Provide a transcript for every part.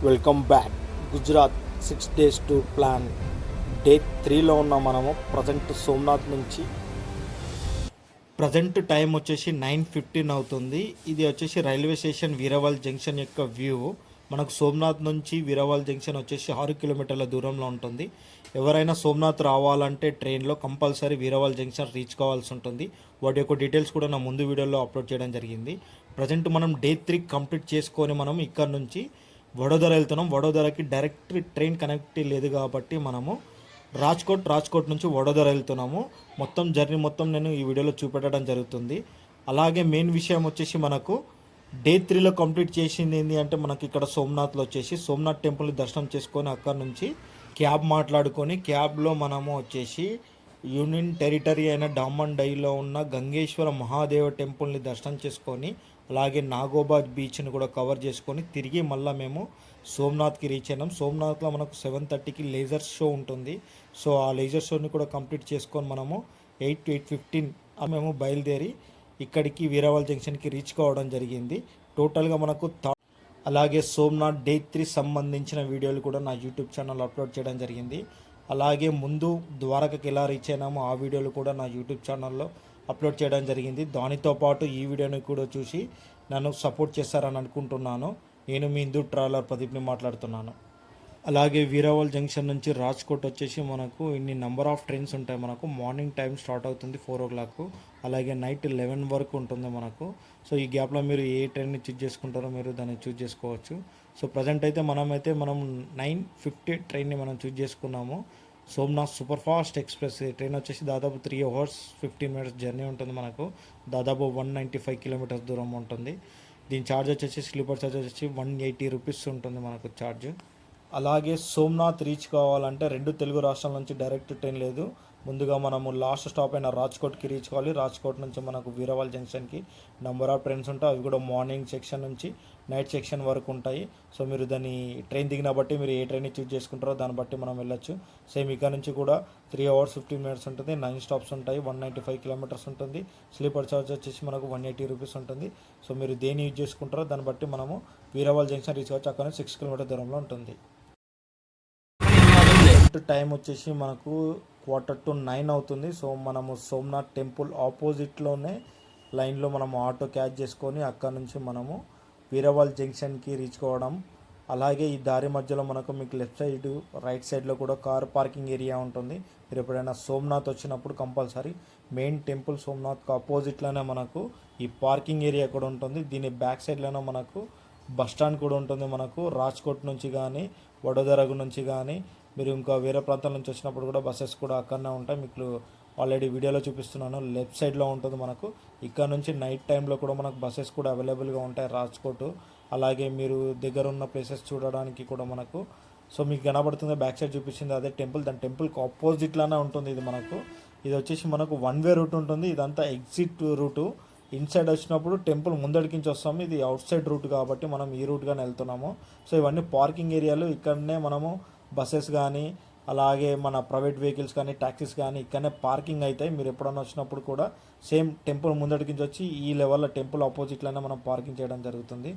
Welcome back. Gujarat 6 days to plan day 3లో ఉన్న మనము ప్రజెంట్ సోమనాథ్ నుంచి. ప్రజెంట్ టైం వచ్చేసి 9:15 అవుతుంది. ఇది వచ్చేసి రైల్వే స్టేషన్ వీరవాల్ జంక్షన్ యొక్క వ్యూ. మనకు సోమనాథ్ నుంచి వీరవాల్ జంక్షన్ వచ్చేసి 6 కిలోమీటర్ల దూరంలో ఉంటుంది. ఎవరైనా సోమనాథ్ రావాలంటే ట్రైన్లో కంపల్సరీ వీరవాల్ జంక్షన్ రీచ్ కావాల్సి ఉంటుంది. వాటి యొక్క డీటెయిల్స్ కూడా నా ముందు వీడియోలో అప్లోడ్ చేయడం జరిగింది. ప్రజెంట్ మనం డే 3 కంప్లీట్ చేసుకొని మనం ఇక్కడ నుంచి వడోదర వెళ్తున్నాం. వడోదరకి డైరెక్ట్ ట్రైన్ కనెక్ట్ లేదు కాబట్టి మనము రాజ్కోట్ నుంచి వడోదర వెళ్తున్నాము. మొత్తం జర్నీ మొత్తం నేను ఈ వీడియోలో చూపెట్టడం జరుగుతుంది. అలాగే మెయిన్ విషయం వచ్చేసి మనకు డే 3లో కంప్లీట్ చేసింది ఏంటి అంటే మనకి ఇక్కడ సోమనాథ్లో వచ్చేసి సోమనాథ్ టెంపుల్ దర్శనం చేసుకొని అక్కడ నుంచి క్యాబ్ మాట్లాడుకొని క్యాబ్లో మనము వచ్చేసి యూనియన్ టెరిటరీ అయిన డామన్ డైలో ఉన్న గంగేశ్వర మహాదేవ టెంపుల్ని దర్శనం చేసుకొని అలాగే నాగోబాద్ బీచ్ని కూడా కవర్ చేసుకొని తిరిగి మళ్ళీ మేము సోమనాథ్కి రీచ్ అయినాం. సోమనాథ్లో మనకు 7:30కి లేజర్ షో ఉంటుంది. సో ఆ లేజర్ షోని కూడా కంప్లీట్ చేసుకొని మనము 8 to 8:15 మేము బయలుదేరి ఇక్కడికి వీరవాల్ జంక్షన్కి రీచ్ కావడం జరిగింది. టోటల్గా మనకు అలాగే సోమనాథ్ డే 3 సంబంధించిన వీడియోలు కూడా నా యూట్యూబ్ ఛానల్ అప్లోడ్ చేయడం జరిగింది. అలాగే ముందు ద్వారకకి ఎలా రీచ్ అయినామో ఆ వీడియోలు కూడా నా యూట్యూబ్ ఛానల్లో అప్లోడ్ చేయడం జరిగింది. దానితో పాటు ఈ వీడియోని కూడా చూసి నన్ను సపోర్ట్ చేస్తారని అనుకుంటున్నాను. నేను మీ హిందూ ట్రావెలర్ ప్రదీప్ని మాట్లాడుతున్నాను. అలాగే వీరవాల్ జంక్షన్ నుంచి రాజ్కోట్ వచ్చేసి మనకు ఇన్ని నెంబర్ ఆఫ్ ట్రైన్స్ ఉంటాయి. మనకు మార్నింగ్ టైం స్టార్ట్ అవుతుంది 4 o'clock, అలాగే నైట్ 11 వరకు ఉంటుంది మనకు. సో ఈ గ్యాప్లో మీరు ఏ ట్రైన్ని చూజ్ చేసుకుంటారో మీరు దాన్ని చూజ్ చేసుకోవచ్చు. సో ప్రజెంట్ అయితే మనం 9:50 ట్రైన్ని మనం చూజ్ చేసుకున్నాము. Somnath super fast express train వచ్చేసి దాదాపు 3 hours 15 minutes జర్నీ ఉంటుంది. మనకు దాదాపు 195 kilometers దూరం ఉంటుంది. దీని ఛార్జ్ వచ్చేసి స్లీపర్ ఛార్జ్ వచ్చేసి 180 rupees ఉంటుంది మనకు ఛార్జ్. అలాగే సోమనాథ్ రీచ్ కావాలంటే 2 తెలుగు రాష్ట్రాల నుంచి డైరెక్ట్ ట్రైన్ లేదు. ముందుగా మనము లాస్ట్ స్టాప్ అయిన రాజ్కోట్కి రీచ్ కావాలి. రాజ్కోట్ నుంచి మనకు వీరవాల్ జంక్షన్కి నెంబర్ ఆఫ్ ట్రైన్స్ ఉంటాయి. అవి కూడా మార్నింగ్ సెక్షన్ నుంచి నైట్ సెక్షన్ వరకు ఉంటాయి. సో మీరు దాన్ని ట్రైన్ దిగిన బట్టి మీరు ఏ ట్రైన్ చూజ్ చేసుకుంటారో దాన్ని బట్టి మనం వెళ్ళొచ్చు. సేమ్ ఇక్కడ నుంచి కూడా 3 hours 15 minutes ఉంటుంది. 9 stops ఉంటాయి. 195 kilometers ఉంటుంది. స్లీపర్ ఛార్జ్ వచ్చేసి మనకు 180 rupees ఉంటుంది. సో మీరు దేన్ని యూజ్ చేసుకుంటారో దాన్ని బట్టి మనము వీరవాల్ జంక్షన్ రీచ్ అవ్వచ్చు. అక్కడ నుంచి 6 kilometers దూరంలో ఉంటుంది. టైం వచ్చేసి మనకు 8:45 అవుతుంది. సో మనము సోమనాథ్ టెంపుల్ ఆపోజిట్లోనే లైన్లో మనము ఆటో క్యాచ్ చేసుకొని అక్కడ నుంచి మనము వీరవాల్ జంక్షన్కి రీచ్ కావడం. అలాగే ఈ దారి మధ్యలో మనకు మీకు లెఫ్ట్ సైడ్ రైట్ సైడ్లో కూడా కార్ పార్కింగ్ ఏరియా ఉంటుంది. మీరు ఎప్పుడైనా సోమనాథ్ వచ్చినప్పుడు కంపల్సరీ మెయిన్ టెంపుల్ సోమనాథ్కి ఆపోజిట్లోనే మనకు ఈ పార్కింగ్ ఏరియా కూడా ఉంటుంది. దీని బ్యాక్ సైడ్లోనే మనకు బస్ స్టాండ్ కూడా ఉంటుంది. మనకు రాజ్కోట్ నుంచి కానీ వడోదర నుంచి కానీ మీరు ఇంకా వేరే ప్రాంతాల నుంచి వచ్చినప్పుడు కూడా బస్సెస్ కూడా అక్కడనే ఉంటాయి. మీకు ఆల్రెడీ వీడియోలో చూపిస్తున్నాను. లెఫ్ట్ సైడ్లో ఉంటుంది మనకు. ఇక్కడ నుంచి నైట్ టైంలో కూడా మనకు బస్సెస్ కూడా అవైలబుల్గా ఉంటాయి రాజ్కోట్. అలాగే మీరు దగ్గర ఉన్న ప్లేసెస్ చూడడానికి కూడా మనకు సో మీకు కనబడుతుంది బ్యాక్ సైడ్ చూపించింది అదే టెంపుల్. దాని టెంపుల్కి ఆపోజిట్లానే ఉంటుంది ఇది మనకు. ఇది వచ్చేసి మనకు 1-way రూట్ ఉంటుంది. ఇదంతా ఎగ్జిట్ రూటు. ఇన్సైడ్ వచ్చినప్పుడు టెంపుల్ ముందడికించి వస్తాము. ఇది అవుట్ సైడ్ రూట్ కాబట్టి మనం ఈ రూట్గానే వెళ్తున్నాము. సో ఇవన్నీ పార్కింగ్ ఏరియాలు. ఇక్కడనే మనము బస్సెస్ కానీ అలాగే మన ప్రైవేట్ వెహికల్స్ కానీ ట్యాక్సీస్ కానీ ఇక్కడనే పార్కింగ్ అవుతాయి. మీరు ఎప్పుడన్నా వచ్చినప్పుడు కూడా సేమ్ టెంపుల్ ముందడికించి వచ్చి ఈ లెవెల్లో టెంపుల్ ఆపోజిట్లోనే మనం పార్కింగ్ చేయడం జరుగుతుంది.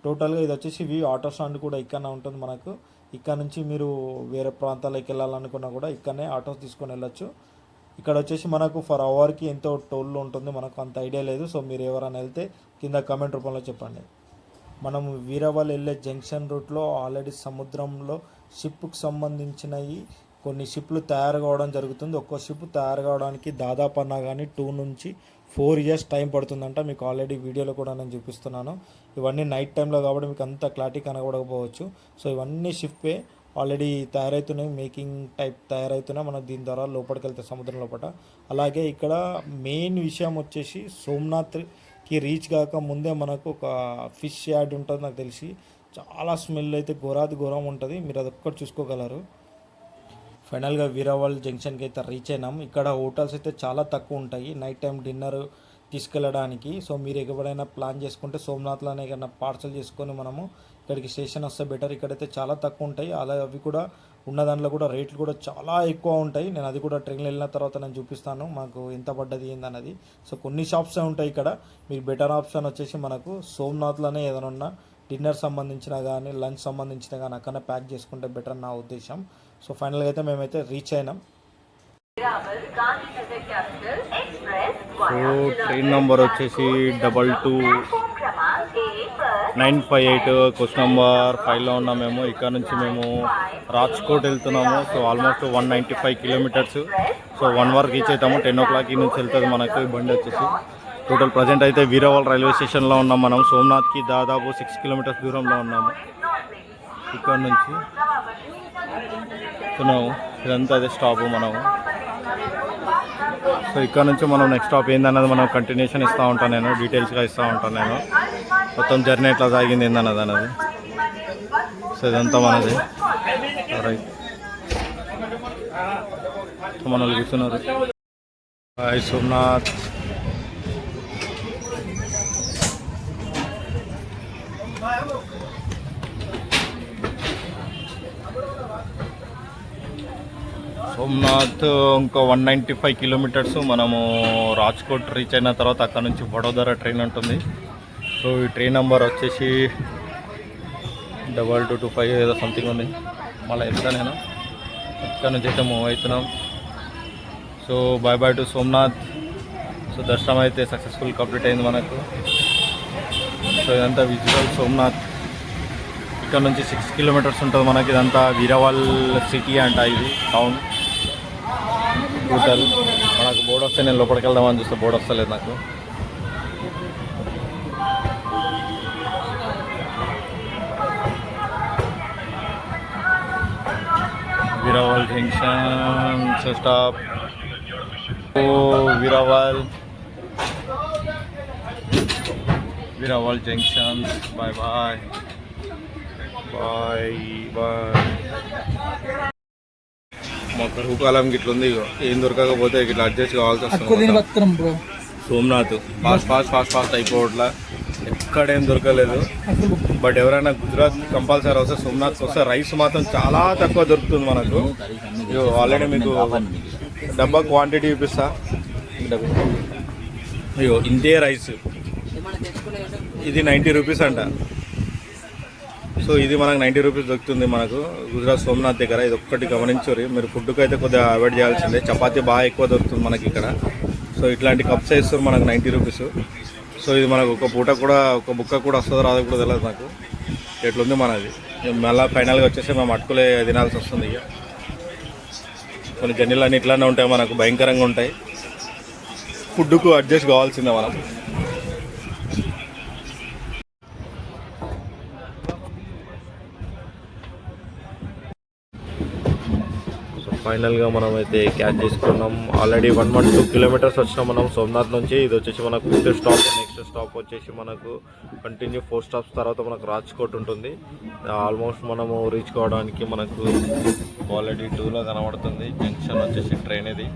టోటల్గా ఇది వచ్చేసి ఆటో స్టాండ్ కూడా ఇక్కడనే ఉంటుంది మనకు. ఇక్కడ నుంచి మీరు వేరే ప్రాంతాలకు వెళ్ళాలనుకున్నా కూడా ఇక్కడనే ఆటోస్ తీసుకొని వెళ్ళొచ్చు. ఇక్కడ వచ్చేసి మనకు ఫర్ అవర్కి ఎంతో టోల్ ఉంటుంది. మనకు అంత ఐడియా లేదు. సో మీరు ఎవరైనా వెళ్తే కింద కామెంట్ రూపంలో చెప్పండి. మనము వీరవాల్ వెళ్ళే జంక్షన్ రూట్లో ఆల్రెడీ సముద్రంలో షిప్కి సంబంధించినవి కొన్ని షిప్లు తయారు కావడం జరుగుతుంది. ఒక్కో షిప్ తయారు కావడానికి దాదాపు అన్నా కానీ 2 నుంచి 4 years టైం పడుతుందంట. మీకు ఆల్రెడీ వీడియోలో కూడా నేను చూపిస్తున్నాను. ఇవన్నీ నైట్ టైంలో కాబట్టి మీకు అంత క్లారిటీ కనబడకపోవచ్చు. సో ఇవన్నీ షిప్పే ఆల్రెడీ తయారవుతున్నాయి. మేకింగ్ టైప్ తయారవుతున్నాయి. మనం దీని ద్వారా లోపలికి వెళ్తే సముద్రం లోపల. అలాగే ఇక్కడ మెయిన్ విషయం వచ్చేసి సోమనాథ్కి రీచ్ కాక ముందే మనకు ఒక ఫిష్ యార్డ్ ఉంటుంది. నాకు తెలిసి చాలా స్మెల్ అయితే ఘోరం ఉంటుంది. మీరు అదొక్కటి చూసుకోగలరు. ఫైనల్గా వీరవాల్ జంక్షన్కి అయితే రీచ్ అయినాం. ఇక్కడ హోటల్స్ అయితే చాలా తక్కువ ఉంటాయి నైట్ టైం డిన్నర్ తీసుకెళ్ళడానికి. సో మీరు ఎక్కడైనా ప్లాన్ చేసుకుంటే సోమనాథ్లోనే ఏదైనా పార్సల్ చేసుకొని మనము ఇక్కడికి స్టేషన్ వస్తే బెటర్. ఇక్కడైతే చాలా తక్కువ ఉంటాయి. అలా అవి కూడా ఉన్న దాంట్లో కూడా రేట్లు కూడా చాలా ఎక్కువ ఉంటాయి. నేను అది కూడా ట్రైన్లో వెళ్ళిన తర్వాత నేను చూపిస్తాను మాకు ఎంత పడ్డది ఏందన్నది. సో కొన్ని షాప్సే ఉంటాయి ఇక్కడ. మీకు బెటర్ ఆప్షన్ వచ్చేసి మనకు సోమనాథ్లోనే ఏదైనా డిన్నర్ సంబంధించిన కానీ లంచ్ సంబంధించిన కానీ అక్కడనే ప్యాక్ చేసుకుంటే బెటర్ నా ఉద్దేశం. సో ఫైనల్గా అయితే మేమైతే రీచ్ అయినాం. సో ట్రైన్ నెంబర్ వచ్చేసి 22958 క్వశ్చన్ నెంబర్ 5లో ఉన్నాం మేము. ఇక్కడ నుంచి మేము రాజ్కోట్ వెళ్తున్నాము. So almost 195 kilometres. సో 1 వరకు రీచ్ అవుతాము. 10 o'clock నుంచి వెళ్తుంది మనకు ఈ బండి వచ్చేసి. టోటల్ ప్రజెంట్ అయితే వీరవాల్ రైల్వే స్టేషన్లో ఉన్నాం మనం. సోమనాథ్కి దాదాపు 6 కిలోమీటర్స్ దూరంలో ఉన్నాము ఇక్కడ నుంచి. ఇదంతా అదే స్టాప్ మనము. సో ఇక్కడ నుంచి మనం నెక్స్ట్ స్టాప్ ఏందన్నది మనం కంటిన్యూషన్ ఇస్తూ ఉంటాను, నేను డీటెయిల్స్గా ఇస్తూ ఉంటాను నేను. మొత్తం జర్నీ ఎట్లా సాగింది ఏందన్నది అన్నది. సో ఇదంతా మనది. రైట్, సో మనల్ని కూర్చున్నారు. హాయ్ సోమనాథ్. సోమనాథ్ ఇంకా 195 కిలోమీటర్స్. మనము రాజ్కోట్ రీచ్ అయిన తర్వాత అక్కడ నుంచి వడోదర ట్రైన్ ఉంటుంది. సో ఈ ట్రైన్ నెంబర్ వచ్చేసి 2225 ఏదో సంథింగ్ ఉంది. మళ్ళీ వెళ్తా నేను. ఇక్కడ నుంచి అయితే మూవ్ అవుతున్నాం. So bye bye to Somnath. So దర్శనం అయితే సక్సెస్ఫుల్ కంప్లీట్ అయింది మనకు. సో ఇదంతా విజువల్ సోమనాథ్. ఇక్కడ నుంచి 6 కిలోమీటర్స్ ఉంటుంది మనకి. ఇదంతా వీరవాల్ సిటీ అంట, ఇది టౌన్ టోటల్. మనకు బోర్డు వస్తే నేను లోపలికి వెళ్దామని చూస్తే బోర్డు వస్తలేదు నాకు. Veraval junction stop. Veraval junction. Bye bye bye bye. మా కరువు కాలం గిట్ల ఉంది. ఏం దొరకకపోతే ఇట్లా అడ్జస్ట్ కావాల్సి వస్తుంది. సోమనాథ్ ఫాస్ట్ అయిపోవట్లా, ఎక్కడేం దొరకలేదు. బట్ ఎవరైనా గుజరాత్ కంపల్సరీ వస్తే సోమనాథ్కి వస్తే రైస్ మాత్రం చాలా తక్కువ దొరుకుతుంది మనకు. ఆల్రెడీ మీకు డబ్బా క్వాంటిటీ చూపిస్తా. అయ్యో ఇంతే రైస్, ఇది 90 రూపీస్ అంట. సో ఇది మనకు 90 రూపీస్ దొరుకుతుంది మనకు గుజరాత్ సోమనాథ్ దగ్గర. ఇది ఒక్కటి గమనించుర్రి మీరు. ఫుడ్కి అయితే కొద్దిగా అవాయిడ్ చేయాల్సిందే. చపాతీ బాగా ఎక్కువ దొరుకుతుంది మనకి ఇక్కడ. సో ఇట్లాంటి కప్స్ వేస్తారు మనకు 90 రూపీస్. సో ఇది మనకు ఒక పూట కూడా ఒక బుక్క కూడా వస్తుందో రాదో కూడా తెలియదు నాకు. ఎట్లుంది మనది. మళ్ళీ ఫైనల్గా వచ్చేసి మేము అటుకులే తినాల్సి వస్తుంది. ఇక కొన్ని జర్నీలు అన్నీ ఇట్లానే ఉంటాయి మనకు, భయంకరంగా ఉంటాయి. ఫుడ్కు అడ్జస్ట్ కావాల్సిందే మనం. ఫైనల్గా మనం అయితే క్యాచ్ చేసుకున్నాం. ఆల్రెడీ 112 కిలోమీటర్స్ వచ్చినాం మనం సోమనాథ్ నుంచి. ఇది వచ్చేసి మనకు 5th స్టాప్. నెక్స్ట్ స్టాప్ వచ్చేసి మనకు కంటిన్యూ 4 స్టాప్స్ తర్వాత మనకు రాజ్కోట్ ఉంటుంది. ఆల్మోస్ట్ మనము రీచ్ కావడానికి మనకు ఆల్రెడీ 2లో కనబడుతుంది జంక్షన్ వచ్చేసి ట్రైన్ ఇది.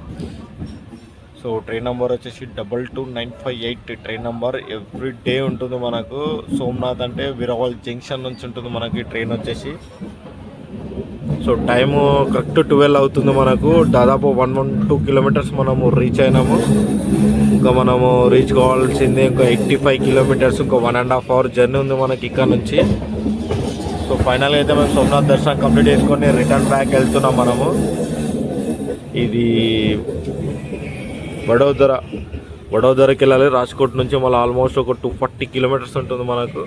సో ట్రైన్ నెంబర్ వచ్చేసి 22958 ట్రైన్ నెంబర్. ఎవ్రీ డే ఉంటుంది మనకు. సోమనాథ్ అంటే వీరవాల్ జంక్షన్ నుంచి ఉంటుంది మనకి ట్రైన్ వచ్చేసి. సో టైము కరెక్ట్ 12 అవుతుంది మనకు. దాదాపు 112 కిలోమీటర్స్ మనము రీచ్ అయినాము. ఇంకా మనము రీచ్ కావాల్సింది ఇంకా 85 కిలోమీటర్స్. ఇంకా 1.5 hour జర్నీ ఉంది మనకి ఇక్కడ నుంచి. సో ఫైనల్గా అయితే మేము సోమనాథ్ దర్శనం కంప్లీట్ చేసుకొని రిటర్న్ బ్యాక్ వెళ్తున్నాం మనము. ఇది వడోదరకి వెళ్ళాలి రాజ్కోట్ నుంచి. మళ్ళీ ఆల్మోస్ట్ ఒక 240 కిలోమీటర్స్ ఉంటుంది మనకు.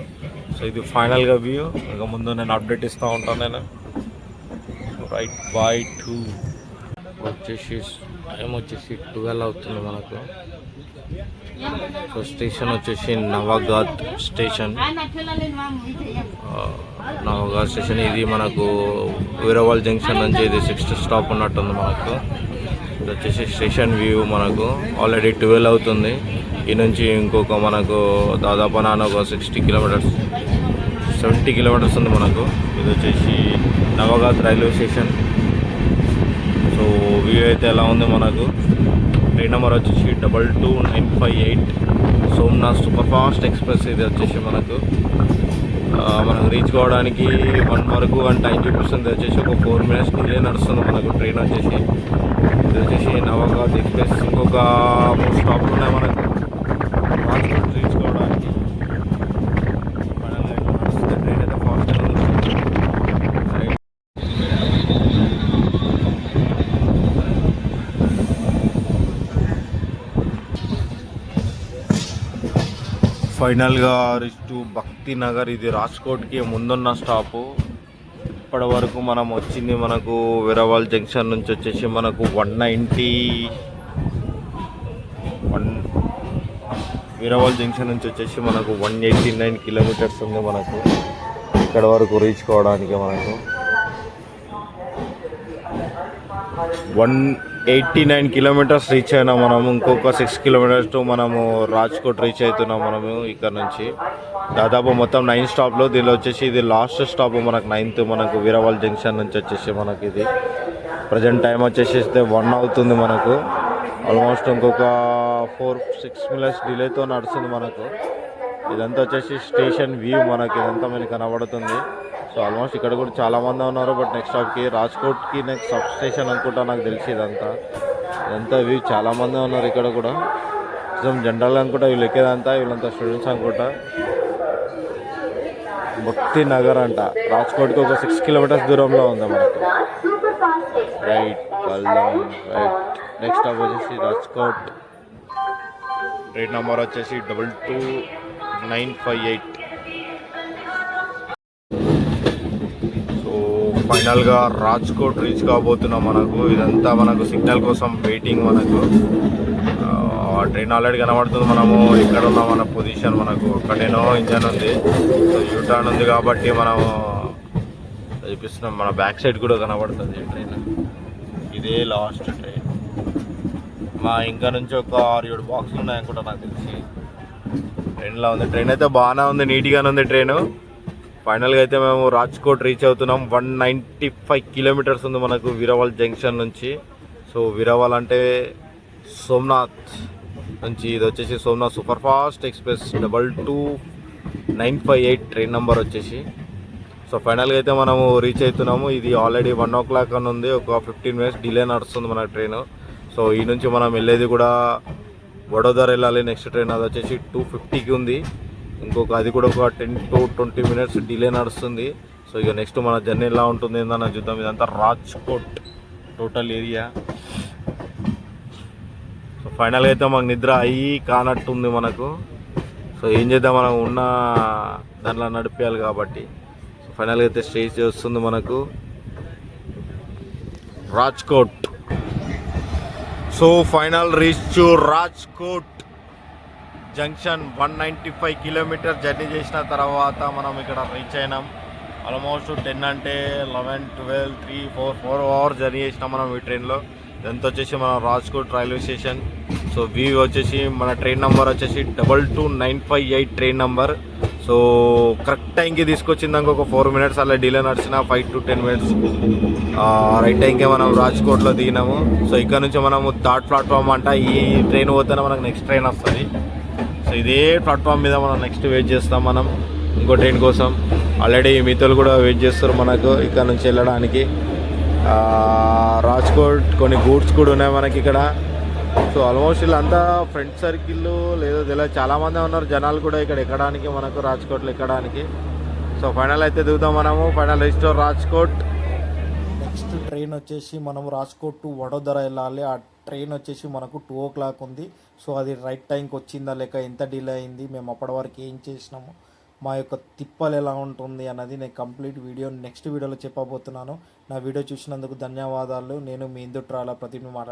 సో ఇది ఫైనల్గా వ్యూ. ఇంకా ముందు నేను అప్డేట్ ఇస్తూ ఉంటాను నేను. రైట్ బాయ్ 2 వచ్చేసి టైం వచ్చేసి 12 అవుతుంది మనకు. సో స్టేషన్ వచ్చేసి నవాగాత్ స్టేషన్. నవాగాత్ స్టేషన్ ఇది మనకు వీరవాల్ జంక్షన్ నుంచి ఇది 6th స్టాప్ ఉన్నట్టుంది మనకు. ఇది వచ్చేసి స్టేషన్ వ్యూ మనకు. ఆల్రెడీ 12 అవుతుంది. ఈ నుంచి ఇంకొక మనకు దాదాపు ఒక 60 కిలోమీటర్స్ 70 కిలోమీటర్స్ ఉంది మనకు. ఇది వచ్చేసి నవాగాత్ రైల్వే స్టేషన్. సో వ్యూ అయితే ఎలా ఉంది మనకు. ట్రైన్ నెంబర్ వచ్చేసి 22958 సోమనాథ్ సూపర్ ఫాస్ట్ ఎక్స్ప్రెస్. ఇది వచ్చేసి మనకు రీచ్ కావడానికి 1 వరకు అని టైం చూపిస్తుంది. వచ్చేసి ఒక 4 minutes డిలే నడుస్తుంది మనకు ట్రైన్ వచ్చేసి. ఇది వచ్చేసి నవాగాత్ ఎక్స్ప్రెస్. ఇంకొక 3 స్టాప్లు ఉన్నాయి మనకు రాజ్కోట్ రీచ్ కావడానికి. ఫైనల్గా రీచ్ టు భక్తి నగర్. ఇది రాజ్కోట్కి ముందున్న స్టాపు. ఇప్పటి వరకు మనం వచ్చింది మనకు వీరవాల్ జంక్షన్ నుంచి వచ్చేసి మనకు 190 వీరవాల్ జంక్షన్ నుంచి వచ్చేసి మనకు 189 కిలోమీటర్స్ ఉంది మనకు ఇక్కడ వరకు రీచ్ కావడానికి. మనకు 189 కిలోమీటర్స్ రీచ్ అయినా మనము. ఇంకొక 6 కిలోమీటర్స్ టు మనము రాజ్కోట్ రీచ్ అవుతున్నాం మనము ఇక్కడ నుంచి. దాదాపు మొత్తం 9 స్టాప్లో. దీనిలో వచ్చేసి ఇది లాస్ట్ స్టాప్ మనకు 9th మనకు వీరవాల్ జంక్షన్ నుంచి వచ్చేసి మనకి ఇది ప్రజెంట్ టైం వచ్చేసి 1 అవుతుంది మనకు. ఆల్మోస్ట్ ఇంకొక 4-6 మినిట్స్ డిలేతో నడుస్తుంది మనకు. ఇదంతా వచ్చేసి స్టేషన్ వ్యూ మనకి ఇదంతా మనకి కనబడుతుంది. సో ఆల్మోస్ట్ ఇక్కడ కూడా చాలామంది ఉన్నారు. బట్ నెక్స్ట్ స్టాప్కి రాజ్కోట్కి నెక్స్ట్ సబ్ స్టేషన్ అనుకుంటా నాకు తెలిసి ఇదంతా వ్యూ చాలామంది ఉన్నారు ఇక్కడ కూడా. జనరల్ అనుకుంటా వీళ్ళు ఎక్కేదంతా వీళ్ళంతా స్టూడెంట్స్ అనుకుంటా. భక్తి నగర్ అంట. రాజ్కోట్కి ఒక 6 కిలోమీటర్స్ దూరంలో ఉంది మనకు. రైట్ వెళ్దాం. రైట్ నెక్స్ట్ స్టాప్ వచ్చేసి రాజ్కోట్. ట్రైన్ నెంబర్ వచ్చేసి 22958. సో ఫైనల్గా రాజ్కోట్ రీచ్ కాబోతున్నాం మనకు. ఇదంతా మనకు సిగ్నల్ కోసం వెయిటింగ్ మనకు. ట్రైన్ ఆల్రెడీ కనబడుతుంది. మనము ఇక్కడ ఉన్న మన పొజిషన్ మనకు ఒకటేనో ఇంజన్ ఉంది. సో యూటర్న్ ఉంది కాబట్టి మనము చూపిస్తున్నాం. మన బ్యాక్ సైడ్ కూడా కనబడుతుంది ట్రైన్. ఇదే లాస్ట్ ట్రైన్. మా ఇంకా నుంచి ఒక 6-7 బాక్సులు ఉన్నాయనుకుంటా నాకు తెలిసి. ట్రైన్లో ఉంది. ట్రైన్ అయితే బాగానే ఉంది, నీట్గానే ఉంది ట్రైన్. ఫైనల్గా అయితే మేము రాజ్కోట్ రీచ్ అవుతున్నాం. 195 కిలోమీటర్స్ ఉంది మనకు వీరవాల్ జంక్షన్ నుంచి. సో వీరవాల్ అంటే సోమనాథ్ నుంచి. ఇది వచ్చేసి Somnath super fast express 22958 train number వచ్చేసి. సో ఫైనల్గా అయితే మనము రీచ్ అవుతున్నాము. ఇది ఆల్రెడీ 1 o'clock అని ఉంది. ఒక 15 మినిట్స్ డిలే నడుస్తుంది మన ట్రైన్. సో ఈ నుంచి మనం వెళ్ళేది కూడా వడోదర వెళ్ళాలి. నెక్స్ట్ ట్రైన్ అది వచ్చేసి 2:50కి ఉంది. ఇంకొక అది కూడా ఒక 10 to 20 మినిట్స్ డిలే నడుస్తుంది. సో ఇక నెక్స్ట్ మన జర్నీ ఎలా ఉంటుంది ఏందన్న చూద్దాం. ఇదంతా రాజ్కోట్ టోటల్ ఏరియా. సో ఫైనల్గా అయితే మాకు నిద్ర అయ్యి కానట్టుంది మనకు. సో ఏం చేద్దాం, మనం ఉన్న దాంట్లో నడిపేయాలి కాబట్టి. సో ఫైనల్గా అయితే స్టేజ్ వస్తుంది మనకు Rajkot. So final reach to Rajkot junction. 195 kilometre journey చేసిన తర్వాత మనం ఇక్కడ రీచ్ అయినాం. ఆల్మోస్ట్ 10 అంటే 11, 12, 3, 4 అవర్స్ జర్నీ చేసినాం మనం ఈ ట్రైన్లో. ఇదంతా వచ్చేసి మనం Rajkot railway station. So view వచ్చేసి మన ట్రైన్ నెంబర్ వచ్చేసి 22958 ట్రైన్ నెంబర్. సో కరెక్ట్ టైంకి తీసుకొచ్చింది. ఇంకొక 4 మినిట్స్ అలా డిలే నడిచిన 5 to 10 మినిట్స్ రైట్ టైంకే మనం రాజ్కోట్లో దిగినాము. సో ఇక్కడ నుంచి మనము 3rd ప్లాట్ఫామ్ అంట. ఈ ట్రైన్ పోతేనే మనకు నెక్స్ట్ ట్రైన్ వస్తుంది. సో ఇదే ప్లాట్ఫామ్ మీద మనం నెక్స్ట్ వెయిట్ చేస్తాం మనం ఇంకో ట్రైన్ కోసం. ఆల్రెడీ మిగతాలు కూడా వెయిట్ చేస్తారు మనకు ఇక్కడ నుంచి వెళ్ళడానికి. రాజ్కోట్ కొన్ని గూడ్స్ కూడా ఉన్నాయి మనకి ఇక్కడ. సో ఆల్మోస్ట్ వీళ్ళంతా ఫ్రెండ్ సర్కిల్ లేదో తెలియదు, చాలామంది ఉన్నారు జనాలు కూడా ఇక్కడ ఎక్కడానికి మనకు రాజ్కోట్లో ఎక్కడానికి. సో ఫైనల్ అయితే దిగుతాం మనము. Final reach Rajkot. Next train వచ్చేసి మనం రాజ్కోట్ టు వడోదర వెళ్ళాలి. ఆ ట్రైన్ వచ్చేసి మనకు 2 o'clock ఉంది. సో అది రైట్ టైంకి వచ్చిందా లేక ఎంత డిలే అయింది, మేము అప్పటి వరకు ఏం చేసినాము, మా యొక్క తిప్పలు ఎలా ఉంటుంది అన్నది నేను కంప్లీట్ వీడియో నెక్స్ట్ వీడియోలో చెప్పబోతున్నాను. నా వీడియో చూసినందుకు ధన్యవాదాలు. నేను మీ ఇందు ట్రాల ప్రతిని